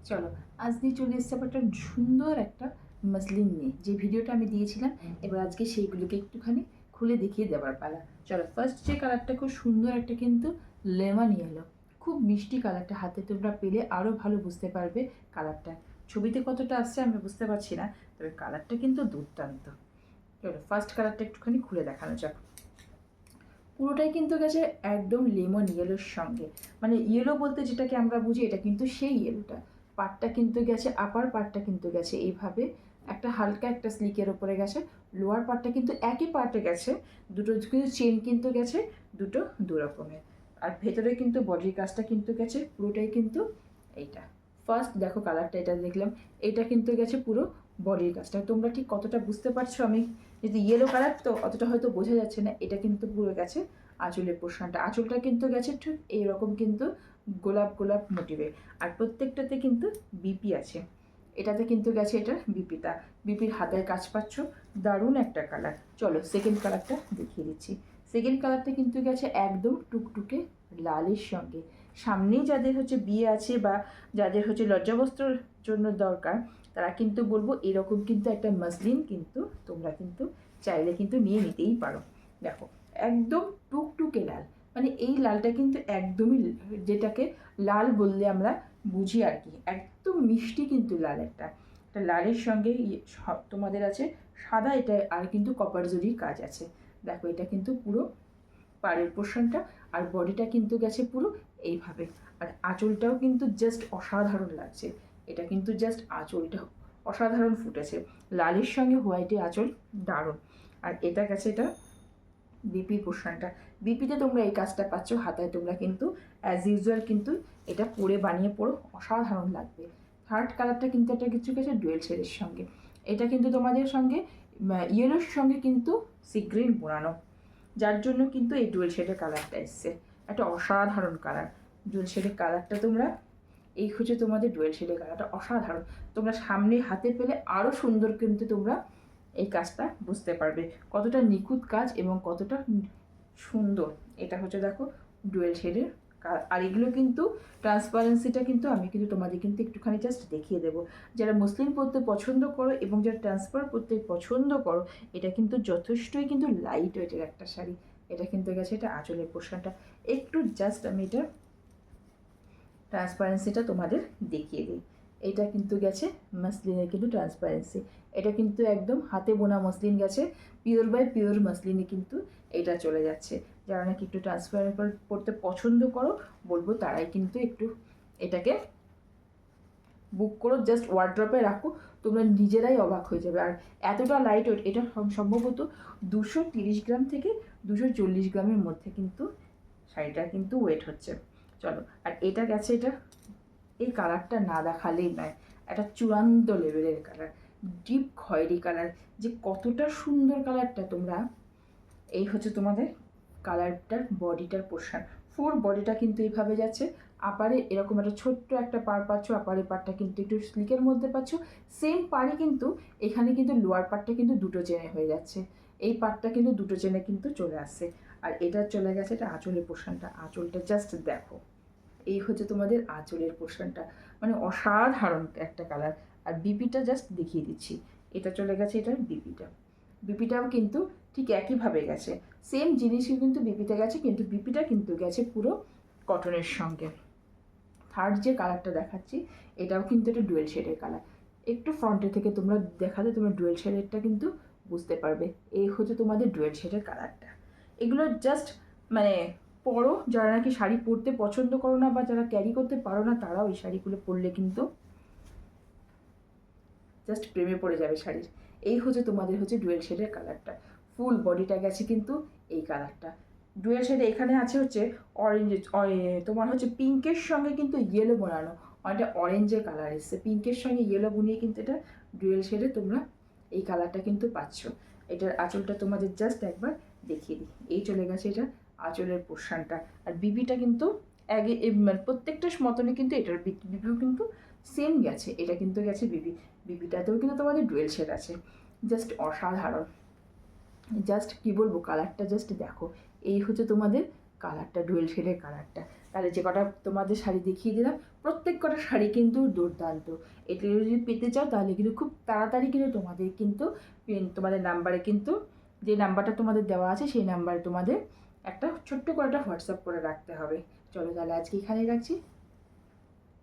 চলো আজ নিয়ে চলে এসেছে আবার একটা সুন্দর একটা মাসলিন নিয়ে, যে ভিডিওটা আমি দিয়েছিলাম। এবার আজকে সেইগুলোকে একটুখানি খুলে দেখিয়ে দেওয়ার পালা। চলো, ফার্স্ট যে কালারটা খুব সুন্দর একটা কিন্তু লেমন ইয়েলো, খুব মিষ্টি কালারটা। হাতে তোমরা পেলে আরও ভালো বুঝতে পারবে কালারটা। ছবিতে কতটা আসছে আমি বুঝতে পারছি না, তবে কালারটা কিন্তু দুর্দান্ত। চলো ফার্স্ট কালারটা একটুখানি খুলে দেখানো যাক। পুরোটাই কিন্তু গেছে একদম লেমন ইয়েলোর সঙ্গে, মানে ইয়েলো বলতে যেটাকে আমরা বুঝি এটা কিন্তু সেই ইয়েলোটা। পাটটা কিন্তু গেছে, আপার পাটটা কিন্তু গেছে এইভাবে একটা হালকা একটা স্লিকের ওপরে গেছে। লোয়ার পাটটা কিন্তু একই পার্টে গেছে, দুটো কিন্তু চেন কিন্তু গেছে দুটো দু রকমের। আর ভেতরে কিন্তু বডির কাজটা কিন্তু গেছে পুরোটাই কিন্তু এইটা। ফার্স্ট দেখো কালারটা এটা দেখলাম, এটা কিন্তু গেছে পুরো বডির কাজটা। তোমরা ঠিক কতটা বুঝতে পারছো আমি যদি ইয়েলো কালার তো অতটা হয়তো বোঝা যাচ্ছে না। এটা কিন্তু পুরো গেছে আঁচলের পোর্শনটা, আঁচলটা কিন্তু গেছে ঠিক এইরকম কিন্তু গোলাপ গোলাপ মোটিভে। আর প্রত্যেকটাতে কিন্তু বিপি আছে, এটাতে কিন্তু গেছে এটা বিপিটা, বিপির হাতের কাজ পাচ্ছ। দারুণ একটা কালার। চলো সেকেন্ড কালারটা দেখিয়ে দিচ্ছি। সেকেন্ড কালারটা কিন্তু গেছে একদম টুকটুকে লালের সঙ্গে। সামনেই যাদের হচ্ছে বিয়ে আছে বা যাদের হচ্ছে লজ্জাবস্ত্রর জন্য দরকার, তারা কিন্তু বলবো এরকম কিন্তু একটা মাসলিন কিন্তু তোমরা কিন্তু চাইলে কিন্তু নিয়ে নিতেই পারো। দেখো একদম টুকটুকে লাল, মানে এই লালটা কিন্তু একদমই যেটাকে লাল বললে আমরা বুঝি আর কি, একদম মিষ্টি কিন্তু লাল একটা। লালের সঙ্গে তোমাদের আছে সাদা, এটা আর কিন্তু কপার জরির কাজ আছে। দেখো এটা কিন্তু পুরো পাড়ের পোর্শনটা, আর বডিটা কিন্তু গেছে পুরো এইভাবে। আর আঁচলটাও কিন্তু জাস্ট অসাধারণ লাগছে। এটা কিন্তু জাস্ট আঁচলটা অসাধারণ ফুটেছে, লালের সঙ্গে হোয়াইটে আঁচল দারুণ। আর এটা গেছে এটা বিপি পোর্শনটা। বিপিতে তোমরা এই কাজটা পাচ্ছ হাতায়, তোমরা কিন্তু অ্যাজ ইউজুয়াল কিন্তু এটা পরে বানিয়ে পড়ো, অসাধারণ লাগবে। থার্ড কালারটা কিন্তু একটা কিছু গেছে ডুয়েল শেডের সঙ্গে। এটা কিন্তু তোমাদের সঙ্গে ইয়েলোর সঙ্গে কিন্তু সি গ্রিন বোনানো, যার জন্য কিন্তু এই ডুয়েল শেডের কালারটা এসছে। একটা অসাধারণ কালার ডুয়েল শেডের কালারটা। তোমরা এই হচ্ছে তোমাদের ডুয়েল শেডের কালারটা অসাধারণ। তোমরা সামনে হাতে পেলে আরও সুন্দর কিন্তু তোমরা এই কাজটা বুঝতে পারবে কতটা নিখুঁত কাজ এবং কতটা সুন্দর। এটা হচ্ছে দেখো ডুয়েল শেডের। আর এগুলো কিন্তু ট্রান্সপারেন্সিটা কিন্তু আমি কিন্তু তোমাদের কিন্তু একটুখানি জাস্ট দেখিয়ে দেবো। যারা মুসলিম পরতে পছন্দ করো এবং যারা ট্রান্সফার করতে পছন্দ করো, এটা কিন্তু যথেষ্টই কিন্তু লাইট ওয়েটের একটা শাড়ি। এটা কিন্তু গেছে এটা আঁচলের পোর্শনটা। একটু জাস্ট আমি এটা ট্রান্সপারেন্সিটা তোমাদের দেখিয়ে দিই। এটা কিন্তু গেছে মাসলিনের কিন্তু ট্রান্সপারেন্সি। এটা কিন্তু একদম হাতে বোনা মসলিন গেছে, পিওর বাই পিওর মসলিনে কিন্তু এটা চলে যাচ্ছে। যারা নাকি একটু ট্রান্সপারেন্ট পড়তে পছন্দ করো বলবো তারাই কিন্তু একটু এটাকে বুক করো, জাস্ট ওয়ার্ড্রপে রাখো, তোমরা নিজেরাই অবাক হয়ে যাবে। আর এতটা লাইট ওয়েট, এটা সম্ভবত 230 গ্রাম থেকে 240 গ্রামের মধ্যে কিন্তু শাড়িটা কিন্তু ওয়েট হচ্ছে। চলো, আর এটা গেছে এটা এই কালারটা না দেখালেই নয়, একটা চূড়ান্ত লেভেলের কালার, ডিপ খয়েরি কালার। যে কতটা সুন্দর কালারটা তোমরা, এই হচ্ছে তোমাদের কালারটার বডিটার পোর্শন। ফুল বডিটা কিন্তু এইভাবে যাচ্ছে। আপারে এরকম একটা ছোট্ট একটা পার পাচ্ছ, আপারের পারটা কিন্তু একটু স্লিকের মধ্যে পাচ্ছ। সেম পারে কিন্তু এখানে কিন্তু লোয়ার পার্টটা কিন্তু দুটো চেনে হয়ে যাচ্ছে, এই পার্টটা কিন্তু দুটো চেনে কিন্তু চলে আসছে। আর এটা চলে গেছে এটা আঁচলের পোর্শনটা। আঁচলটা জাস্ট দেখো, এই হচ্ছে তোমাদের আঁচলের পোর্শনটা, মানে অসাধারণ একটা কালার। আর বিপিটা জাস্ট দেখিয়ে দিচ্ছি, এটা চলে গেছে এটার বিপিটা। বিপিটাও কিন্তু ঠিক একইভাবে গেছে, সেম জিনিসই কিন্তু বিপিতে গেছে, কিন্তু বিপিটা কিন্তু গেছে পুরো কটনের সঙ্গে। থার্ড যে কালারটা দেখাচ্ছি এটাও কিন্তু একটা ডুয়েল শেডের কালার। একটু ফ্রন্টে থেকে তোমরা দেখাতে তোমরা ডুয়েল শেডেরটা কিন্তু বুঝতে পারবে। এই হচ্ছে তোমাদের ডুয়েল শেডের কালারটা। এগুলো জাস্ট মানে পরো, যারা নাকি শাড়ি পরতে পছন্দ করো না বা যারা ক্যারি করতে পারো না, তারাও এই শাড়িগুলো পরলে কিন্তু জাস্ট প্রেমে পড়ে যাবে শাড়ির। এই হচ্ছে তোমাদের হচ্ছে ডুয়েল শেডের কালারটা। ফুল বডিটা গেছে কিন্তু এই কালারটা। ডুয়েল শেডে এখানে আছে হচ্ছে অরেঞ্জ, তোমার হচ্ছে পিঙ্কের সঙ্গে কিন্তু ইয়েলো বোনানো, অনেকটা অরেঞ্জের কালার এসছে, পিঙ্কের সঙ্গে ইয়েলো বুনিয়ে কিন্তু এটা ডুয়েল শেডে তোমরা এই কালারটা কিন্তু পাচ্ছ। এটার আঁচলটা তোমাদের জাস্ট একবার দেখিয়ে দিই, এই চলে গেছে এটা আঁচলের পোর্শনটা। আর বিবিটা কিন্তু আগে প্রত্যেকটার মতনই কিন্তু এটার বিবিও কিন্তু সেম গেছে, এটা কিন্তু গেছে বিবি। বিবিটাতেও কিন্তু তোমাদের ডুয়েল শেড আছে, জাস্ট অসাধারণ। জাস্ট কি বলবো, কালারটা জাস্ট দেখো, এই হচ্ছে তোমাদের কালারটা ডুয়েল শেডের কালারটা। তাহলে যে কটা তোমাদের শাড়ি দেখিয়ে দিলাম প্রত্যেক কটা শাড়ি কিন্তু দুর্দান্ত। এটা যদি পেতে চাও তাহলে কিন্তু খুব তাড়াতাড়ি কিন্তু তোমাদের কিন্তু তোমাদের নাম্বারে কিন্তু যে নাম্বারটা তোমাদের দেওয়া আছে সেই নাম্বারে তোমাদের একটা ছোট্ট করে একটা হোয়াটসঅ্যাপ করে রাখতে হবে। চলো তাহলে আজকে এখানেই রাখছি।